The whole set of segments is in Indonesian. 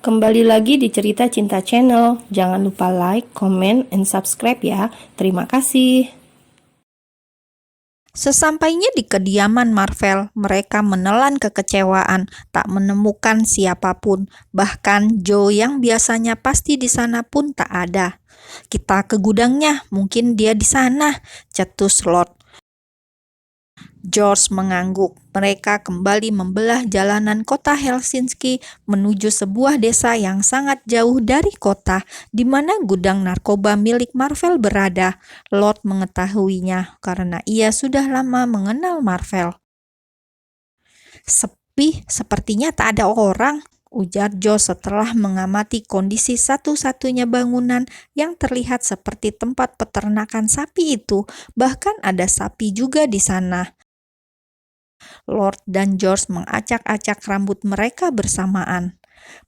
Kembali lagi di Cerita Cinta Channel. Jangan lupa like, comment, and subscribe ya. Terima kasih. Sesampainya di kediaman Marvel, mereka menelan kekecewaan, tak menemukan siapapun. Bahkan Joe yang biasanya pasti di sana pun tak ada. "Kita ke gudangnya, mungkin dia di sana," cetus Lord. George mengangguk. Mereka kembali membelah jalanan kota Helsinki menuju sebuah desa yang sangat jauh dari kota, di mana gudang narkoba milik Marvel berada. Lord mengetahuinya karena ia sudah lama mengenal Marvel. "Sepi, sepertinya tak ada orang," ujar Joe setelah mengamati kondisi satu-satunya bangunan yang terlihat seperti tempat peternakan sapi itu. Bahkan ada sapi juga di sana. Lord dan George mengacak-acak rambut mereka bersamaan.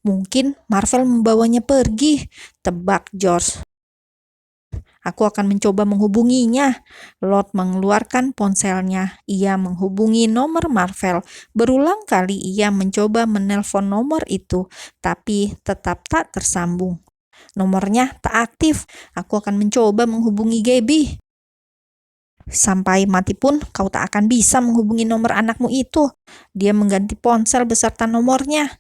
"Mungkin Marvel membawanya pergi," tebak George. "Aku akan mencoba menghubunginya." Lord mengeluarkan ponselnya. Ia menghubungi nomor Marvel. Berulang kali ia mencoba menelpon nomor itu, tapi tetap tak tersambung. "Nomornya tak aktif. Aku akan mencoba menghubungi Gabby." "Sampai mati pun kau tak akan bisa menghubungi nomor anakmu itu. Dia mengganti ponsel beserta nomornya."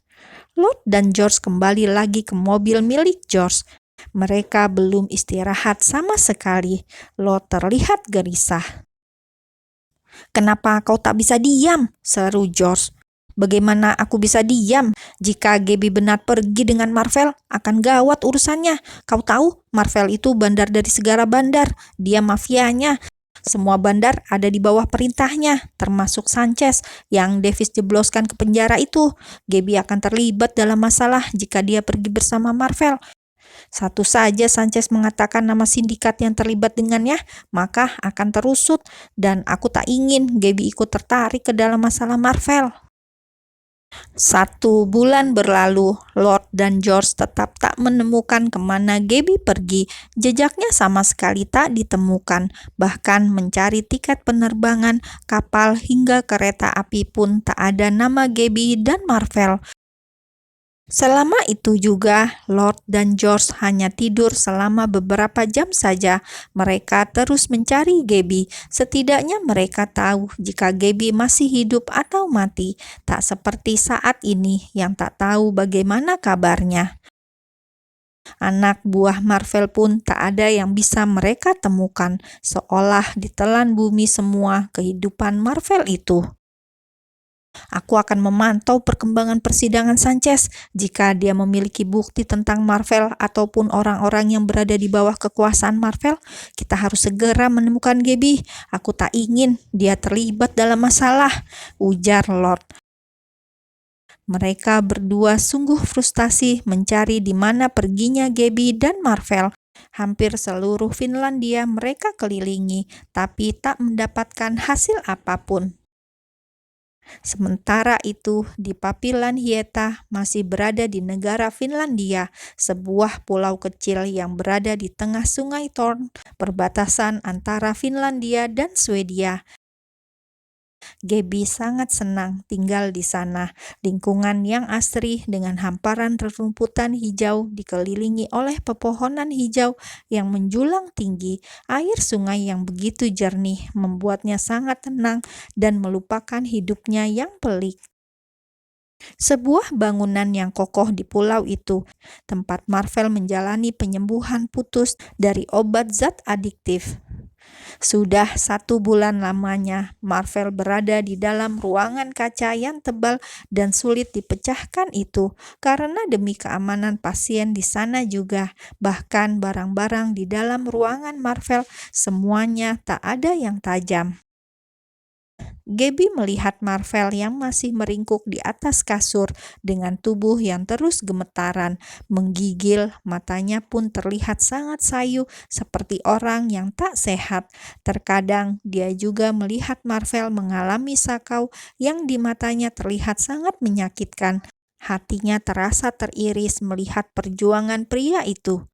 Lord dan George kembali lagi ke mobil milik George. Mereka belum istirahat sama sekali. Lord terlihat gelisah. "Kenapa kau tak bisa diam?" seru George. "Bagaimana aku bisa diam? Jika Gabby benar pergi dengan Marvel, akan gawat urusannya. Kau tahu, Marvel itu bandar dari segala bandar. Dia mafianya. Semua bandar ada di bawah perintahnya, termasuk Sanchez yang Davis jebloskan ke penjara itu. Gabby akan terlibat dalam masalah jika dia pergi bersama Marvel. Satu saja Sanchez mengatakan nama sindikat yang terlibat dengannya, maka akan terusut, dan aku tak ingin Gabby ikut tertarik ke dalam masalah Marvel." 1 bulan berlalu, Lord dan George tetap tak menemukan kemana Gabby pergi. Jejaknya sama sekali tak ditemukan. Bahkan mencari tiket penerbangan, kapal, hingga kereta api pun tak ada nama Gabby dan Marvel. Selama itu juga, Lord dan George hanya tidur selama beberapa jam saja. Mereka terus mencari Gabby. Setidaknya mereka tahu jika Gabby masih hidup atau mati. Tak seperti saat ini yang tak tahu bagaimana kabarnya. Anak buah Marvel pun tak ada yang bisa mereka temukan, seolah ditelan bumi semua kehidupan Marvel itu. "Aku akan memantau perkembangan persidangan Sanchez. Jika dia memiliki bukti tentang Marvel ataupun orang-orang yang berada di bawah kekuasaan Marvel, kita harus segera menemukan Gabby. Aku tak ingin dia terlibat dalam masalah," ujar Lord. Mereka berdua sungguh frustasi mencari di mana perginya Gabby dan Marvel. Hampir seluruh Finlandia mereka kelilingi, tapi tak mendapatkan hasil apapun. Sementara itu, di Papilan Hieta masih berada di negara Finlandia, sebuah pulau kecil yang berada di tengah sungai Torn, perbatasan antara Finlandia dan Swedia. Gabby sangat senang tinggal di sana. Lingkungan yang asri dengan hamparan rerumputan hijau dikelilingi oleh pepohonan hijau yang menjulang tinggi. Air sungai yang begitu jernih membuatnya sangat tenang dan melupakan hidupnya yang pelik. Sebuah bangunan yang kokoh di pulau itu, tempat Marvel menjalani penyembuhan putus dari obat zat adiktif. Sudah 1 bulan lamanya Marvel berada di dalam ruangan kaca yang tebal dan sulit dipecahkan itu, karena demi keamanan pasien di sana juga. Bahkan barang-barang di dalam ruangan Marvel semuanya tak ada yang tajam. Gabby melihat Marvel yang masih meringkuk di atas kasur dengan tubuh yang terus gemetaran, menggigil. Matanya pun terlihat sangat sayu seperti orang yang tak sehat. Terkadang dia juga melihat Marvel mengalami sakau yang di matanya terlihat sangat menyakitkan. Hatinya terasa teriris melihat perjuangan pria itu.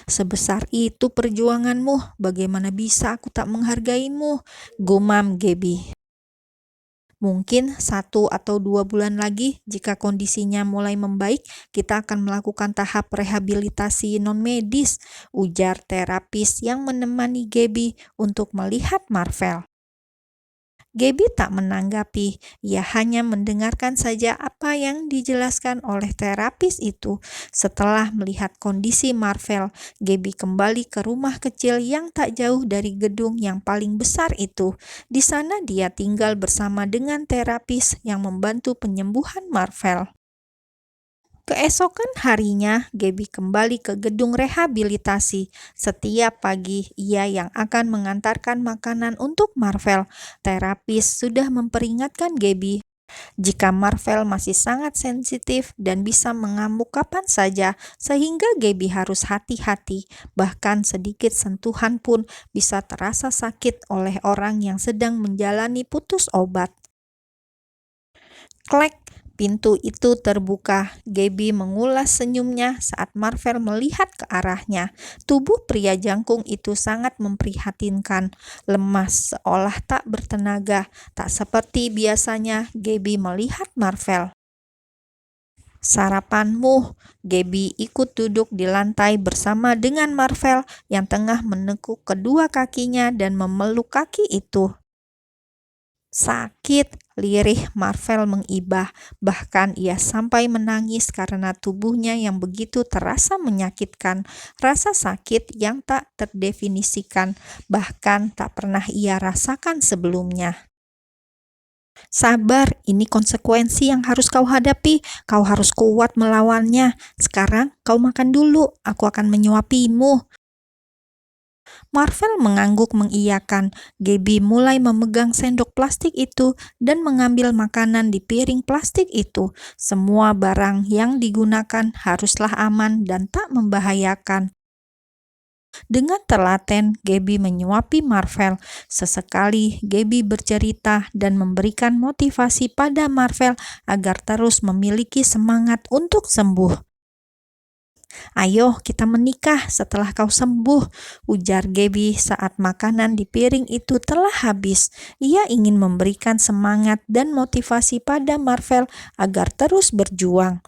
"Sebesar itu perjuanganmu, bagaimana bisa aku tak menghargaimu?" gumam Gabby. Mungkin 1 atau 2 bulan lagi jika kondisinya mulai membaik, kita akan melakukan tahap rehabilitasi non-medis, ujar terapis yang menemani Gaby untuk melihat Marvel. Gaby tak menanggapi, ia hanya mendengarkan saja apa yang dijelaskan oleh terapis itu. Setelah melihat kondisi Marvel, Gaby kembali ke rumah kecil yang tak jauh dari gedung yang paling besar itu. Di sana dia tinggal bersama dengan terapis yang membantu penyembuhan Marvel. Keesokan harinya, Gaby kembali ke gedung rehabilitasi. Setiap pagi, ia yang akan mengantarkan makanan untuk Marvel. Terapis sudah memperingatkan Gaby jika Marvel masih sangat sensitif dan bisa mengamuk kapan saja, sehingga Gaby harus hati-hati. Bahkan sedikit sentuhan pun bisa terasa sakit oleh orang yang sedang menjalani putus obat. Klek, pintu itu terbuka. Gaby mengulas senyumnya saat Marvel melihat ke arahnya. Tubuh pria jangkung itu sangat memprihatinkan. Lemas, seolah tak bertenaga. Tak seperti biasanya, Gaby melihat Marvel. Sarapanmu, Gaby ikut duduk di lantai bersama dengan Marvel yang tengah menekuk kedua kakinya dan memeluk kaki itu. Sakit, lirih Marvel mengibah, bahkan ia sampai menangis karena tubuhnya yang begitu terasa menyakitkan, rasa sakit yang tak terdefinisikan, bahkan tak pernah ia rasakan sebelumnya. Sabar, ini konsekuensi yang harus kau hadapi, kau harus kuat melawannya. Sekarang kau makan dulu, aku akan menyuapimu. Marvel mengangguk mengiyakan. Gaby mulai memegang sendok plastik itu dan mengambil makanan di piring plastik itu. Semua barang yang digunakan haruslah aman dan tak membahayakan. Dengan telaten, Gaby menyuapi Marvel. Sesekali, Gaby bercerita dan memberikan motivasi pada Marvel agar terus memiliki semangat untuk sembuh. Ayo kita menikah setelah kau sembuh, ujar Gaby saat makanan di piring itu telah habis. Ia ingin memberikan semangat dan motivasi pada Marvel agar terus berjuang.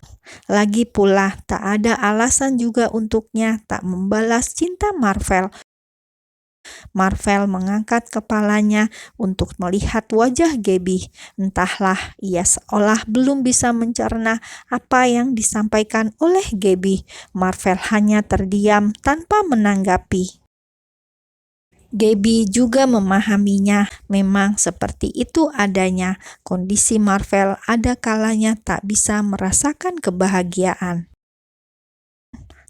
Lagi pula, tak ada alasan juga untuknya tak membalas cinta Marvel. Marvel mengangkat kepalanya untuk melihat wajah Gaby. Entahlah, ia seolah belum bisa mencerna apa yang disampaikan oleh Gaby. Marvel hanya terdiam tanpa menanggapi. Gaby juga memahaminya, memang seperti itu adanya. Kondisi Marvel ada kalanya tak bisa merasakan kebahagiaan.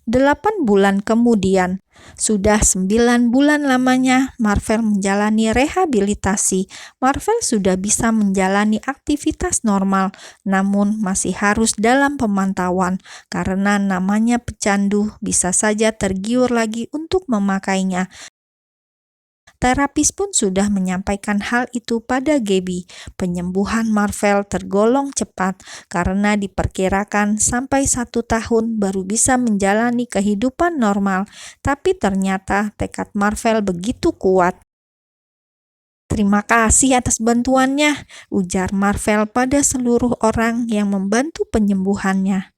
8 bulan kemudian, sudah 9 bulan lamanya Marvel menjalani rehabilitasi. Marvel sudah bisa menjalani aktivitas normal, namun masih harus dalam pemantauan karena namanya pecandu bisa saja tergiur lagi untuk memakainya. Terapis pun sudah menyampaikan hal itu pada Gaby. Penyembuhan Marvel tergolong cepat karena diperkirakan sampai 1 tahun baru bisa menjalani kehidupan normal. Tapi ternyata tekad Marvel begitu kuat. Terima kasih atas bantuannya, ujar Marvel pada seluruh orang yang membantu penyembuhannya.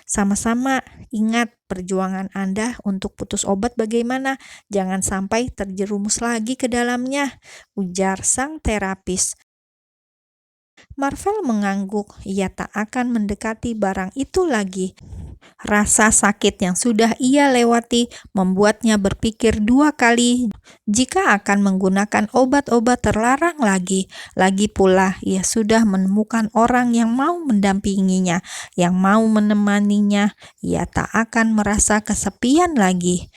Sama-sama, ingat perjuangan Anda untuk putus obat bagaimana? Jangan sampai terjerumus lagi ke dalamnya, ujar sang terapis. Marvel mengangguk, ia tak akan mendekati barang itu lagi. Rasa sakit yang sudah ia lewati membuatnya berpikir 2 kali jika akan menggunakan obat-obat terlarang lagi. Lagi pula, ia sudah menemukan orang yang mau mendampinginya, yang mau menemaninya. Ia tak akan merasa kesepian lagi.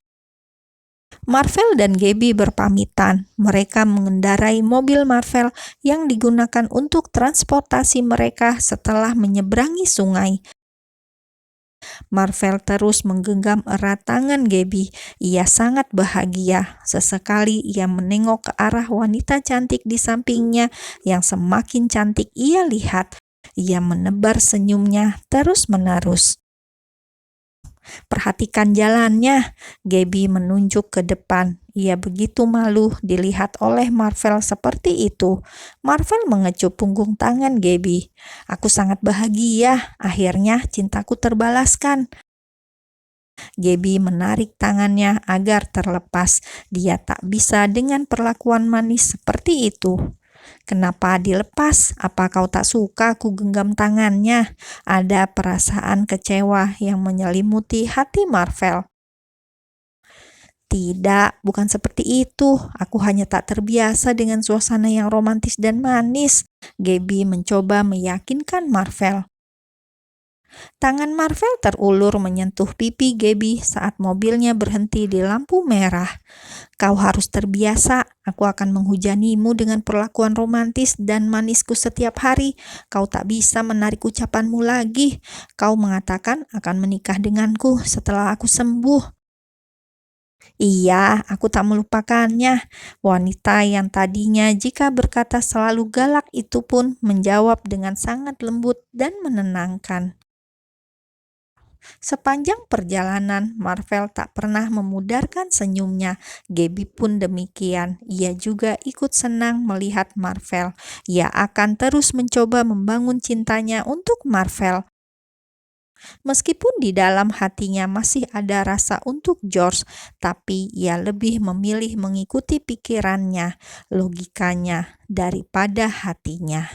Marvel dan Gaby berpamitan. Mereka mengendarai mobil Marvel yang digunakan untuk transportasi mereka setelah menyeberangi sungai. Marvel terus menggenggam erat tangan Gaby. Ia sangat bahagia. Sesekali ia menengok ke arah wanita cantik di sampingnya yang semakin cantik ia lihat. Ia menebar senyumnya terus-menerus. Perhatikan jalannya, Gaby menunjuk ke depan. Ia begitu malu dilihat oleh Marvel seperti itu. Marvel mengecup punggung tangan Gabby. Aku sangat bahagia, akhirnya cintaku terbalaskan. Gabby menarik tangannya agar terlepas. Dia tak bisa dengan perlakuan manis seperti itu. Kenapa dilepas? Apa kau tak suka aku genggam tangannya? Ada perasaan kecewa yang menyelimuti hati Marvel. Tidak, bukan seperti itu. Aku hanya tak terbiasa dengan suasana yang romantis dan manis. Gabby mencoba meyakinkan Marvel. Tangan Marvel terulur menyentuh pipi Gabby saat mobilnya berhenti di lampu merah. Kau harus terbiasa, aku akan menghujanimu dengan perlakuan romantis dan manisku setiap hari. Kau tak bisa menarik ucapanmu lagi. Kau mengatakan akan menikah denganku setelah aku sembuh. Iya, aku tak melupakannya. Wanita yang tadinya jika berkata selalu galak itu pun menjawab dengan sangat lembut dan menenangkan. Sepanjang perjalanan, Marvel tak pernah memudarkan senyumnya. Gabby pun demikian. Ia juga ikut senang melihat Marvel. Ia akan terus mencoba membangun cintanya untuk Marvel. Meskipun di dalam hatinya masih ada rasa untuk George, tapi ia lebih memilih mengikuti pikirannya, logikanya, daripada hatinya.